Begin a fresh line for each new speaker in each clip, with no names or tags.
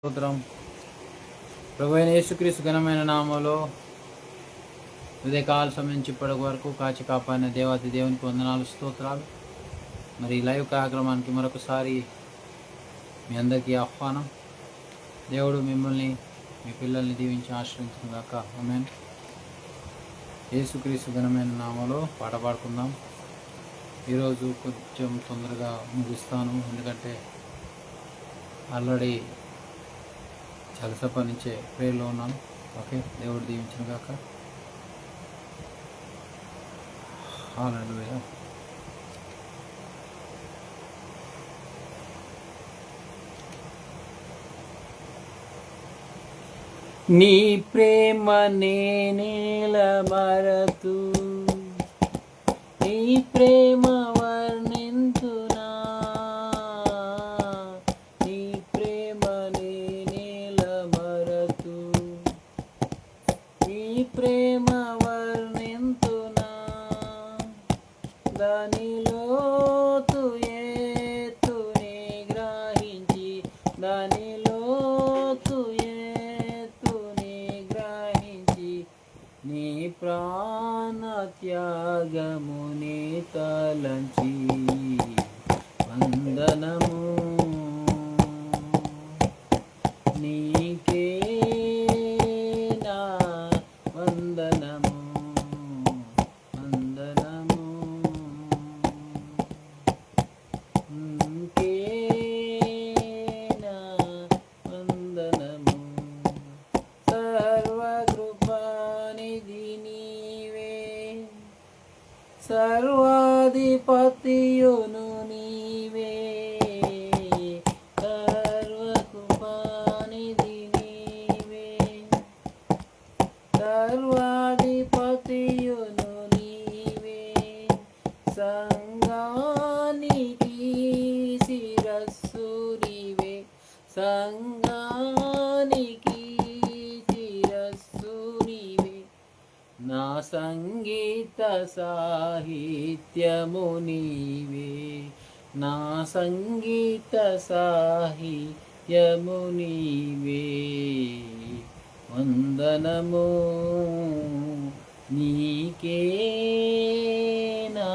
స్తోత్రం. ప్రభువైన యేసుక్రీస్తు ఘనమైన నామంలో ఉదయకాల సమయం నుంచి ఇప్పటి వరకు కాచి కాపాడిన దేవాతి దేవునికి వందనాలు, స్తోత్రాలు. మరి లైవ్ కార్యక్రమానికి మరొకసారి మీ అందరికీ ఆహ్వానం. దేవుడు మిమ్మల్ని మీ పిల్లల్ని దీవించి ఆశ్రయించిన గాక. ఆమేన్. యేసుక్రీస్తు ఘనమైన నామంలో పాట పాడుకుందాం. ఈరోజు కొంచెం తొందరగా ముగిస్తాను, ఎందుకంటే ఆల్రెడీ చాలాసేపటి నుంచే ప్రేయర్లో ఉన్నాను. ఓకే, దేవుడు దీవించిన గాక. హల్లెలూయా. నీ ప్రేమ నేనేల మరతు, నీ ప్రేమ వర్ణింతునా, నీ ప్రేమ నేనేల మరతు, నీ ప్రేమ వర్ణింతునా, దానిలోతు ఏతుని గ్రహించి, దానిలోతు ఏతుని గ్రహించి, నీ ప్రాణ త్యాగముని తలంచి వందనము నీకే నా వందనము, వందనము నీకే నా వందనము. సర్వకృపానిధి నీవే, సర్వాధిపతియును నీవే, సర్వకృపానిధి నీవే, సర్వాధిపతియును నీవే, సంఘానికి శిరస్సు నీవే, సంఘానికి శిరస్సు నీవే, నా సంగీత సాహిత్యము నీవే, నా సంగీత సాహిత్యము నీవే, వందనము నీకే నా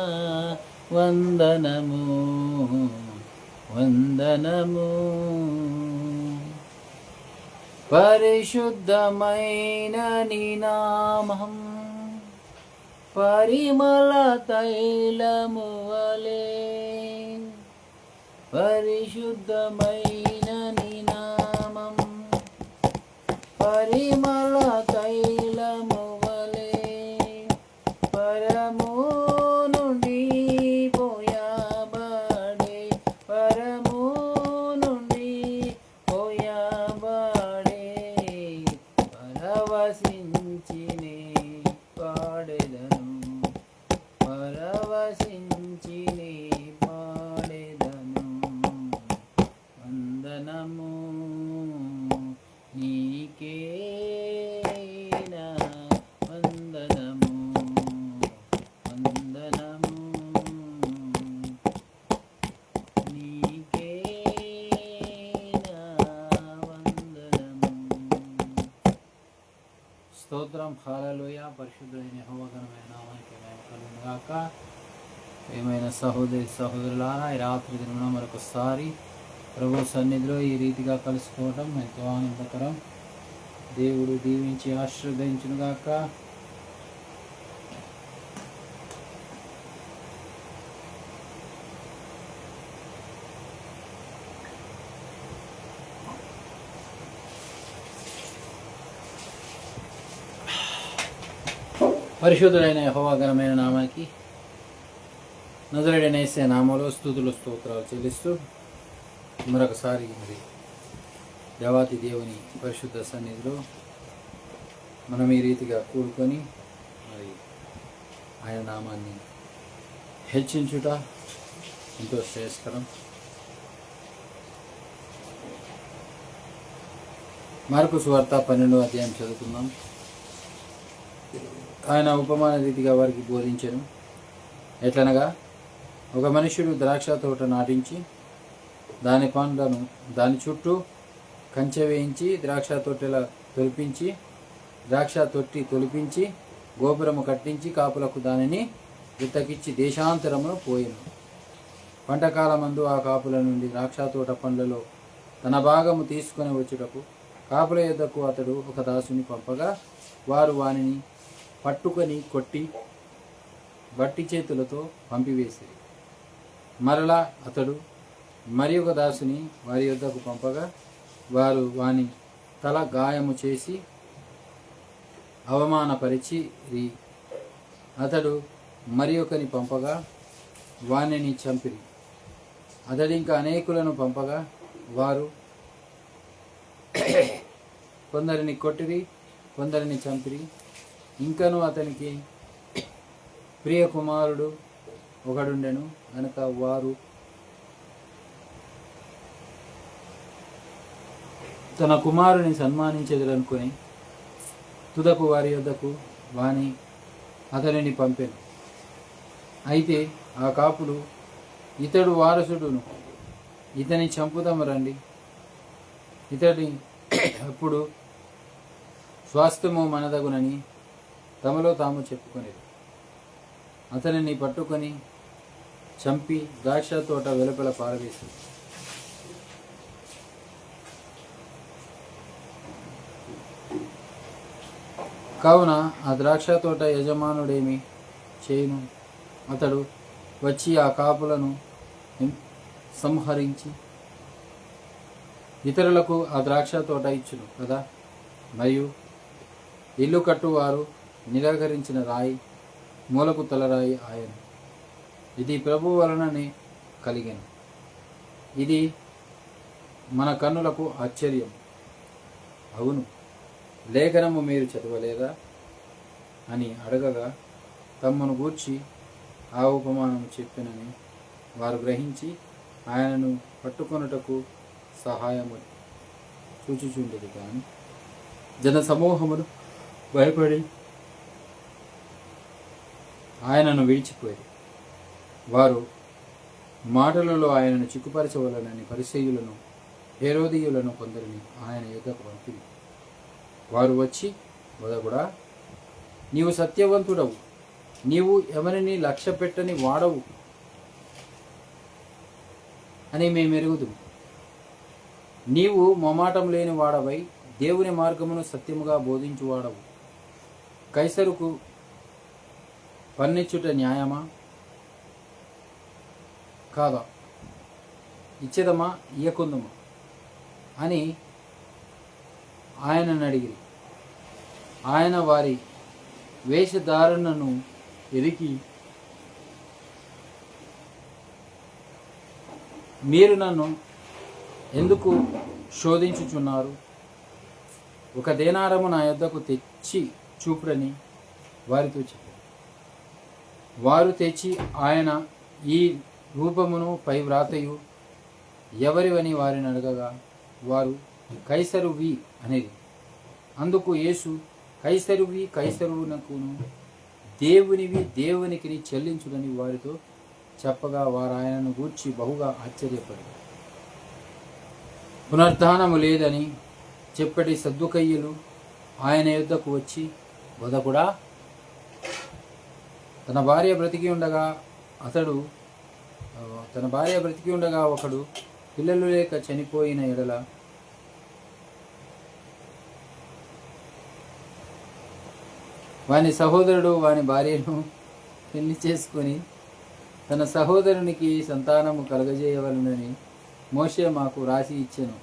వందనము, వందనము. పరిశుద్ధమైన నీ నామం పరిమళ తైలము వలె, పరిశుద్ధమైన నీ నామం పరిమళ తైలము వలె, పరము నుండి పోయబడే, పరము నుండి పోయబడే, పరవశించినే పాడెదను, పరవశించినే పాడెదను, వందనము నీకే నా వందనము, వందనము నీకే నా వందనము. స్తోత్రం. హల్లెలూయా. పరిశుద్ధుడైన యెహోవా ఘనమైన నామానికి మహిమ కలుగును గాక. ఏమైనా సహోదరి సహోదరులారా, ఈ రాత్రి దినమున మరొకసారి ప్రభు సన్నిధిలో ఈ రీతిగా కలుసుకోవడం ఎంతో ఆనందకరం. దేవుడు దీవించి ఆశీర్వదించును గాక. పరిశుద్ధుడైన యెహోవా ఘనమైన నామానికి నజరేయుడైన యేసయ్య నామములో స్తుతులు స్తోత్రాలు చెల్లిస్తూ మరొకసారి మరి దేవాతి దేవుని పరిశుద్ధ సన్నిధిలో మనం ఈ రీతిగా కూడుకొని మరి ఆయన నామాన్ని హెచ్చించుట ఎంతో శ్రేయస్కరం. మార్కు సువార్త 12వ అధ్యాయం చదువుకుందాం. ఆయన ఉపమాన రీతిగా వారికి బోధించెను. ఎట్లనగా, ఒక మనుష్యుడు ద్రాక్ష తోట నాటించి దాని పండ్లను దాని చుట్టూ కంచె వేయించి ద్రాక్ష తొట్టి తొలిపించి గోపురము కట్టించి కాపులకు దానిని విత్తకిచ్చి దేశాంతరమును పోయెను. పంటకాలమందు ఆ కాపుల నుండి ద్రాక్ష తోట పండ్లలో తన భాగము తీసుకొని వచ్చుటకు కాపుల యొద్దకు అతడు ఒక దాసుని పంపగా వారు వానిని పట్టుకొని కొట్టి బట్టి చేతులతో పంపివేసిరి. మరలా అతడు మరి ఒక దాసుని వారి యొద్దకు పంపగా వారు వాని తల గాయము చేసి అవమానపరిచిరి. అతడు మరి ఒకని పంపగా వానిని చంపిరి. అతడింకా అనేకులను పంపగా వారు కొందరిని కొట్టిరి, కొందరిని చంపిరి. ఇంకను అతనికి ప్రియ కుమారుడు ఒకడుండెను కనుక వారు తన కుమారుని సన్మానించెదరనుకొని తుదకు వారి యొద్దకు వాని అతనిని పంపెను. అయితే ఆ కాపులు, ఇతడు వారసుడును, ఇతని చంపుదాము రండి, ఇతడి అప్పుడు స్వాస్థ్యము మనదగునని తమలో తాము చెప్పుకొనేది. అతనిని పట్టుకొని చంపి ద్రాక్ష తోట వెలుపల పారవేసి కావున ఆ ద్రాక్ష తోట యజమానుడేమి చేయును? అతడు వచ్చి ఆ కాపులను సంహరించి ఇతరులకు ఆ ద్రాక్ష తోట ఇచ్చును కదా. మరియు ఇల్లు కట్టువారు నిరాకరించిన రాయి మూలకు తలరాయి ఆయన. ఇది ప్రభు వలననే కలిగెను. ఇది మన కన్నులకు ఆశ్చర్యం. అవును, లేఖనము మీరు చదవలేదా అని అడగగా తమ్మను గూర్చి ఆ ఉపమానం చెప్పినని వారు గ్రహించి ఆయనను పట్టుకొనుటకు సహాయము చూచుచుండేది. కానీ జన సమూహమును భయపడి ఆయనను విడిచిపోయి వారు మాటలలో ఆయనను చిక్కుపరచవలనని పరిసయ్యులను హేరోదీయులను కొందరిని ఆయన యొద్దకు పంపిరి. వారు వచ్చి, బోధకుడా, నీవు సత్యవంతుడవు, నీవు ఎవరిని లక్ష్య పెట్టని వాడవు అని మేమెరుగుదు. నీవు మొమాటం లేని వాడవై దేవుని మార్గమును సత్యముగా బోధించువాడవు. కైసరుకు పన్నిచ్చుట న్యాయమా కాదా? ఇచ్చేదమా ఇయ్యకుందమా అని ఆయనను అడిగిరి. ఆయన వారి వేషధారణను ఎరిగి, మీరు నన్ను ఎందుకు శోధించుచున్నారు? ఒక దేనారము నా యొద్దకు తెచ్చి చూపుడని వారితో చెప్పారు. వారు తెచ్చి ఆయన ఈ రూపమును పై వ్రాతయు ఎవరివని వారిని అడగగా వారు కైసరువి అనేది. అందుకు యేసు, కైసరువి కైసరునకును, దేవునివి దేవునికి చెల్లించుడని వారితో చెప్పగా వారు ఆయనను గూర్చి బహుగా ఆశ్చర్యపడి పునరుద్ధానము లేదని చెప్పటి సద్దుకయ్యులు ఆయన యొద్దకు వచ్చి, బోధకుడా, తన భార్య బ్రతికి ఉండగా ఒకడు పిల్లలు లేక చనిపోయిన ఎడల వాని సహోదరుడు వాని భార్యను పెళ్లి చేసుకొని తన సహోదరునికి సంతానము కలగజేయవలనని మోషే మాకు రాసి ఇచ్చెను.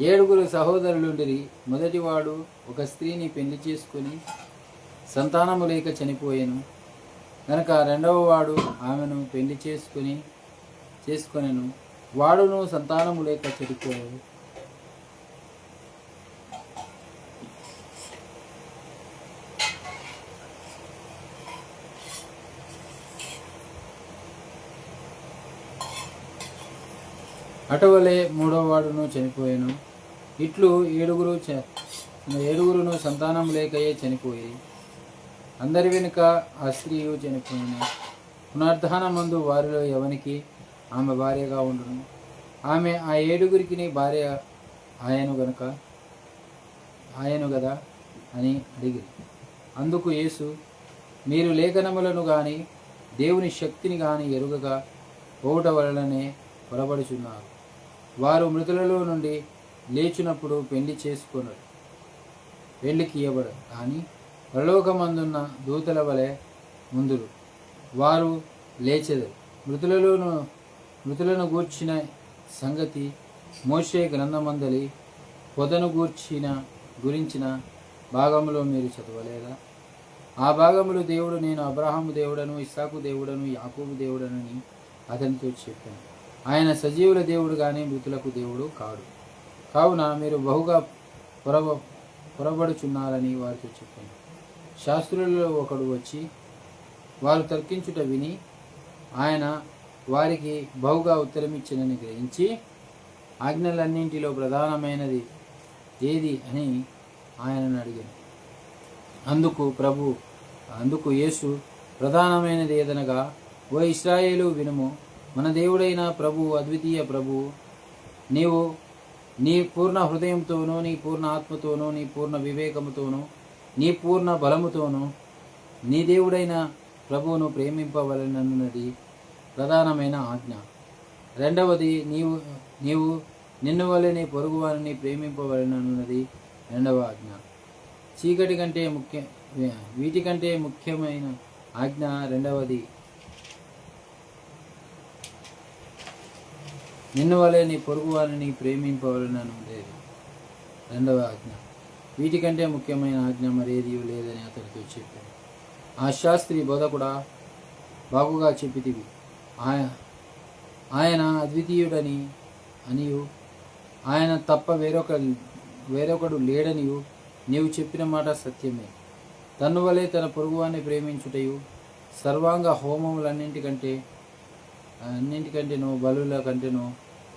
7 సహోదరులుండిరి. మొదటివాడు ఒక స్త్రీని పెళ్లి చేసుకొని సంతానము లేక చనిపోయాను కనుక రెండవ వాడు ఆమెను పెళ్లి చేసుకొనెను. వాడును సంతానము లేక చనిపోయాడు. అటువలే మూడవ వాడును చనిపోయాను. ఇట్లు 7 సంతానం లేకయే చనిపోయి అందరి వెనుక ఆ స్త్రీయు చనిపోయిన. పునరుద్ధానమందు వారిలో ఎవనికి ఆమె భార్యగా ఉండును. ఆమె ఆ 7 భార్య ఆయను గదా అని అడిగి, అందుకు యేసు, మీరు లేఖనములను గాని దేవుని శక్తిని గాని ఎరుగగా పోవుట వలననే పొరబడుచున్నారు. వారు మృతులలో నుండి లేచినప్పుడు పెళ్లి చేసుకొనరు, పెళ్లికి ఇవ్వబడరు, కానీ పరలోకమందున్న దూతల వలె ముందురు వారు లేచెదరు. మృతులను గూర్చిన సంగతి మోషే గ్రంథమందలి పొదను గురించిన భాగములో మీరు చదవలేదా? ఆ భాగములు దేవుడు, నేను అబ్రహాము దేవుడను, ఇస్సాకు దేవుడను, యాకోబు దేవుడనని అతనితో చెప్పాను. ఆయన సజీవుల దేవుడు కానీ మృతులకు దేవుడు కాడు. కావున మీరు బహుగా పొరబడుచున్నారని వారితో చెప్పాను. శాస్త్రులలో ఒకడు వచ్చి వారు తర్కించుట విని ఆయన వారికి బహుగా ఉత్తరమిచ్చినని గ్రహించి, ఆజ్ఞలన్నింటిలో ప్రధానమైనది ఏది అని ఆయనను అడిగాను. అందుకు యేసు, ప్రధానమైనది ఏదనగా, ఓ ఇశ్రాయేలు వినుము, మన దేవుడైన ప్రభువు, అద్వితీయ ప్రభువు, నీవు నీ పూర్ణ హృదయంతోనూ, నీ పూర్ణ ఆత్మతోనూ, నీ పూర్ణ వివేకముతోనూ, నీ పూర్ణ బలముతోనూ నీ దేవుడైన ప్రభువును ప్రేమింపవలనన్నది ప్రధానమైన ఆజ్ఞ. రెండవది, నీవు నిన్ను వలె నీ పొరుగువారిని ప్రేమింపవలనన్నది రెండవ ఆజ్ఞ. వీటికంటే ముఖ్యమైన ఆజ్ఞ రెండవది. నిన్ను వలె నీ పొరుగువారిని ప్రేమింపవలనన్నది రెండవ ఆజ్ఞ. వీటికంటే ముఖ్యమైన ఆజ్ఞ మరేది లేదని అతనితో చెప్పాడు. ఆ శాస్త్రి, బోధకుడా, బాగుగా చెప్పితివి. ఆయన అద్వితీయుడని అనియు, ఆయన తప్ప వేరొకడు లేడనియు నీవు చెప్పిన మాట సత్యమే. తన్ను వలె తన పొరుగువాన్ని ప్రేమించుటయు సర్వాంగ అన్నింటికంటేనో బలుల కంటేనో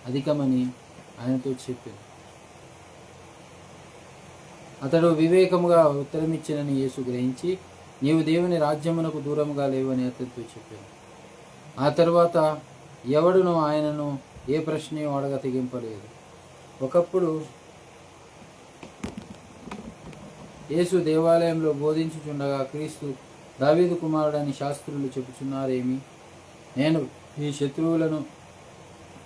అధికమని ఆయనతో చెప్పాడు. అతడు వివేకముగా ఉత్తరమిచ్చినని యేసు గ్రహించి, నీవు దేవుని రాజ్యమునకు దూరముగా లేవని అతనితో చెప్పాడు. ఆ తరువాత ఎవడునూ ఆయనను ఏ ప్రశ్నయో అడగ తెగింపలేదు. ఒకప్పుడు యేసు దేవాలయంలో బోధించుచుండగా, క్రీస్తు దావీదు కుమారుడని శాస్త్రులు చెప్పుచున్నారేమి? నేను ఈ శత్రువులను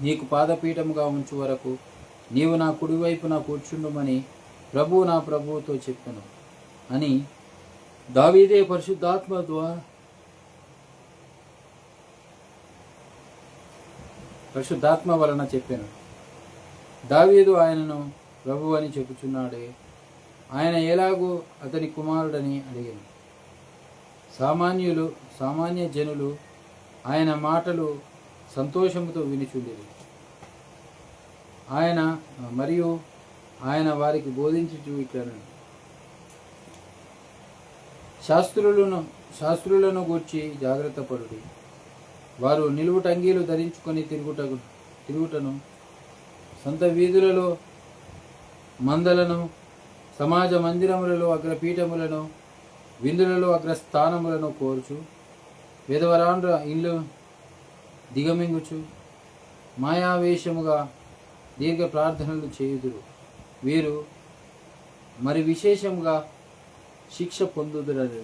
నీకు పాదపీఠముగా ఉంచు వరకు నీవు నా కుడివైపున కూర్చుండుమని ప్రభువు నా ప్రభువుతో చెప్పెను అని దావీదే పరిశుద్ధాత్మ వలన చెప్పాను. దావీదు ఆయనను ప్రభువు అని చెప్పుచున్నాడే, ఆయన ఎలాగూ అతని కుమారుడని అడిగాను. సామాన్య జనులు ఆయన మాటలు సంతోషముతో వినుచుండేది. ఆయన వారికి బోధించుచు ఇట్లనెను, శాస్త్రులను గూర్చి జాగ్రత్త పడుడి. వారు నిలువుటంగీలు ధరించుకొని తిరుగుటను, సొంత వీధులలో మందలను, సమాజ మందిరములలో అగ్రపీఠములను, విందులలో అగ్రస్థానములను కోరుచు, విధవరాండ్ర ఇల్లు దిగమింగుచు, మాయావేశముగా దీర్ఘ ప్రార్థనలు చేయుదురు. వీరు మరి విశేషంగా శిక్ష పొందుదురని.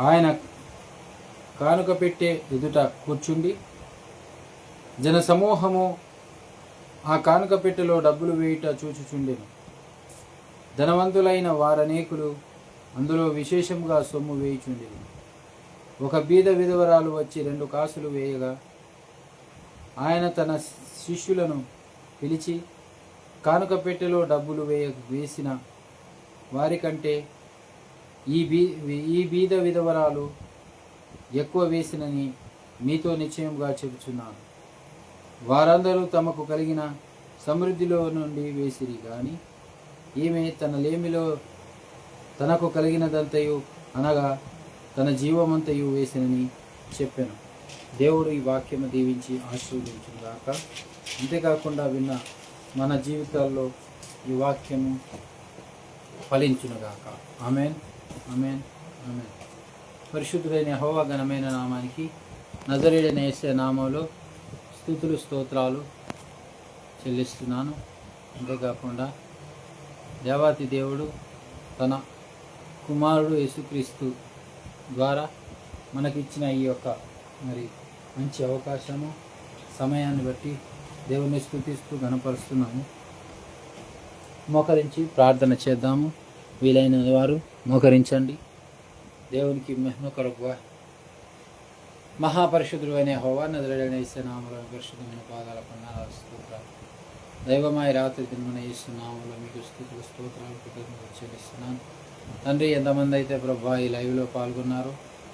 ఆయన కానుక పెట్టే ఎదుట కూర్చుండి, జనసమూహము ఆ కానుక పెట్టెలో డబ్బులు వేయుట చూచుచుండెను. ధనవంతులైన వారనేకులు అందులో విశేషంగా సొమ్ము వేయుచుండెను. ఒక బీద విధవరాలు వచ్చి 2 కాసులు వేయగా, ఆయన తన శిష్యులను పిలిచి, కానుక పెట్టెలో డబ్బులు వేసిన వారికంటే ఈ బీద విధవరాలు ఎక్కువ వేసినని మీతో నిశ్చయంగా చెబుతున్నాను. వారందరూ తమకు కలిగిన సమృద్ధిలో నుండి వేసిరి, కానీ ఈమె తన లేమిలో తనకు కలిగినదంతయు, అనగా తన జీవమంతయు వేసినని చెప్పాను. దేవుడు ఈ వాక్యము దీవించి ఆశీర్వదించుగాక. అంతేకాకుండా విన్న మన జీవితాల్లో ఈ వాక్యము ఫలించునుగాక. ఆమేన్, ఆమేన్, ఆమేన్. పరిశుద్ధుడైన యెహోవా ఘనమైన నామానికి నజరేయుడైన యేసయ్య నామములో స్తుతులు స్తోత్రాలు చెల్లిస్తున్నాను. అంతేకాకుండా దేవాతి దేవుడు తన కుమారుడు యేసుక్రీస్తు ద్వారా మనకిచ్చిన ఈ యొక్క మరి మంచి అవకాశము సమయాన్ని బట్టి దేవుని స్తుతిస్తూ ఘనపరుస్తున్నాము. మోకరించి ప్రార్థన చేద్దాము. వీలైన వారు మోకరించండి. దేవునికి మహిమ కొరకుగా మహాపరిశుద్ధుడు అనే యెహోవా నజరేయుడైన యేసయ్య నామములో పరిశుద్ధమైన పాదాల వందనాలు స్తోత్రాలు. దైవమాయ రాత్రి దినమున యేసు నామములో మీకు స్తుతులు స్తోత్రాలు కృతజ్ఞతలు చెల్లిస్తున్నాను. తండ్రి, ఎంతమంది అయితే ప్రభా ఈ లైవ్లో పాల్గొన్నారో,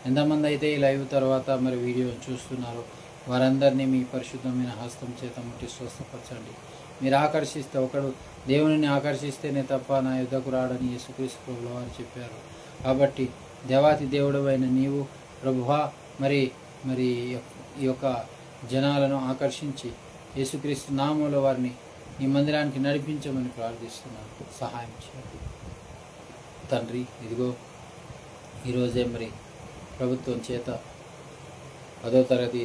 ఎంతమంది అయితే ఈ లైవ్ తర్వాత మరి వీడియోని చూస్తున్నారో వారందరినీ మీ పరిశుద్ధమైన హస్తం చేత ముట్టి స్వస్థపరచండి. మీరు ఆకర్షిస్తే, ఒకడు దేవునిని ఆకర్షిస్తేనే తప్ప నా యుద్ధకు రాడని యేసుక్రీస్తు ప్రభువుల వారు చెప్పారు. కాబట్టి దేవాతి దేవుడు అయిన నీవు ప్రభువా మరి మరి ఈ యొక్క జనాలను ఆకర్షించి యేసుక్రీస్తు నామములో వారిని ఈ మందిరానికి నడిపించమని ప్రార్థిస్తున్నాను. సహాయం చేయండి తండ్రి. ఇదిగో ఈరోజే మరి ప్రభుత్వం చేత 10వ తరగతి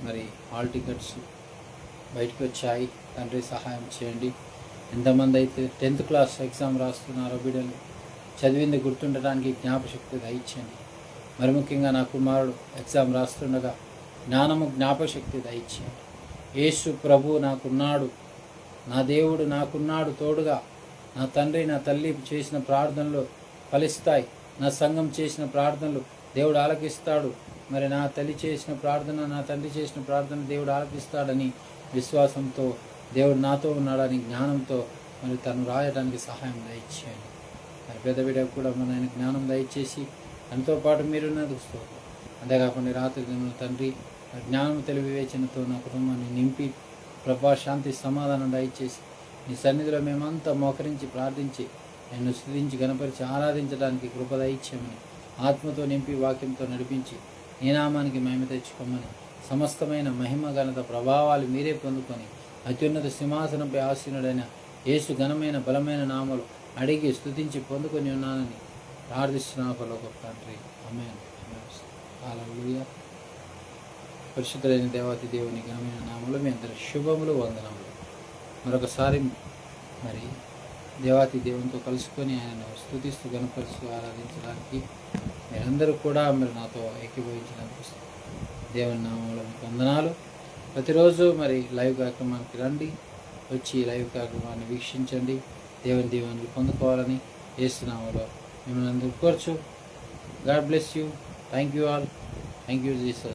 మరి హాల్ టికెట్స్ బయటకు వచ్చాయి. తండ్రి సహాయం చేయండి. ఎంతమంది అయితే 10th క్లాస్ ఎగ్జామ్ రాస్తున్నారో బిడ్డలు చదివింది గుర్తుండడానికి జ్ఞాపశక్తి దయచేయండి. మరి ముఖ్యంగా నా కుమారుడు ఎగ్జామ్ రాస్తుండగా జ్ఞానము జ్ఞాపశక్తి దయచేయండి. యేసు ప్రభు నాకున్నాడు, నా దేవుడు నాకున్నాడు తోడుగా. నా తండ్రి నా తల్లి చేసిన ప్రార్థనలు ఫలిస్తాయి. నా సంఘం చేసిన ప్రార్థనలు దేవుడు ఆలకిస్తాడు. మరి నా తల్లి చేసిన ప్రార్థన, నా తండ్రి చేసిన ప్రార్థన దేవుడు ఆలకిస్తాడని విశ్వాసంతో దేవుడు నాతో ఉన్నాడని జ్ఞానంతో మరి తను రాయడానికి సహాయం దయచేయండి. మరి పెద్ద బిడ్డకు కూడా మన ఆయన జ్ఞానం దయచేసి దానితో పాటు మీరున్నది స్తోత్రం. అంతేకాకుండా రాత్రి దిన తండ్రి జ్ఞానం తెలివి వివేచనతో నా కుటుంబాన్ని నింపి ప్రభా శాంతి సమాధానం దయచేసి నీ సన్నిధిలో మేమంతా మోకరించి ప్రార్థించి నిన్ను స్తుతించి గణపరిచి ఆరాధించడానికి కృప దయచేయమని, ఆత్మతో నింపి వాక్యంతో నడిపించి నీ నామానికి మహిమ తెచ్చుకోమని, సమస్తమైన మహిమ ఘనత ప్రభావాలు మీరే పొందుకొని అత్యున్నత సింహాసనంపై ఆసీనుడైన యేసు ఘనమైన బలమైన నామలు అడిగి స్తుతించి పొందుకొని ఉన్నానని ప్రార్థిస్తున్నా పరలోకపు తండ్రి. ఆమేన్. హల్లెలూయా. పరిశుద్ధులైన దేవాతి దేవుని ఘనమైన నామములో మీ అందరి శుభములు వందనములు. మరొకసారి మరి దేవాతి దేవునితో కలుసుకొని ఆయనను స్తుతిస్తూ గణపరుస్తూ ఆరాధించడానికి మీరందరూ కూడా మీరు నాతో ఏకీభవించినందుకు దేవుని నామంలో మీకు వందనాలు. ప్రతిరోజు మరి లైవ్ కార్యక్రమానికి రండి, వచ్చి లైవ్ కార్యక్రమాన్ని వీక్షించండి, దేవుని దీవెనలు పొందుకోవాలని యేసు నామములో మిమ్మల్ని అందరూ కోరుచు. God bless you. Thank you all. Thank you Jesus.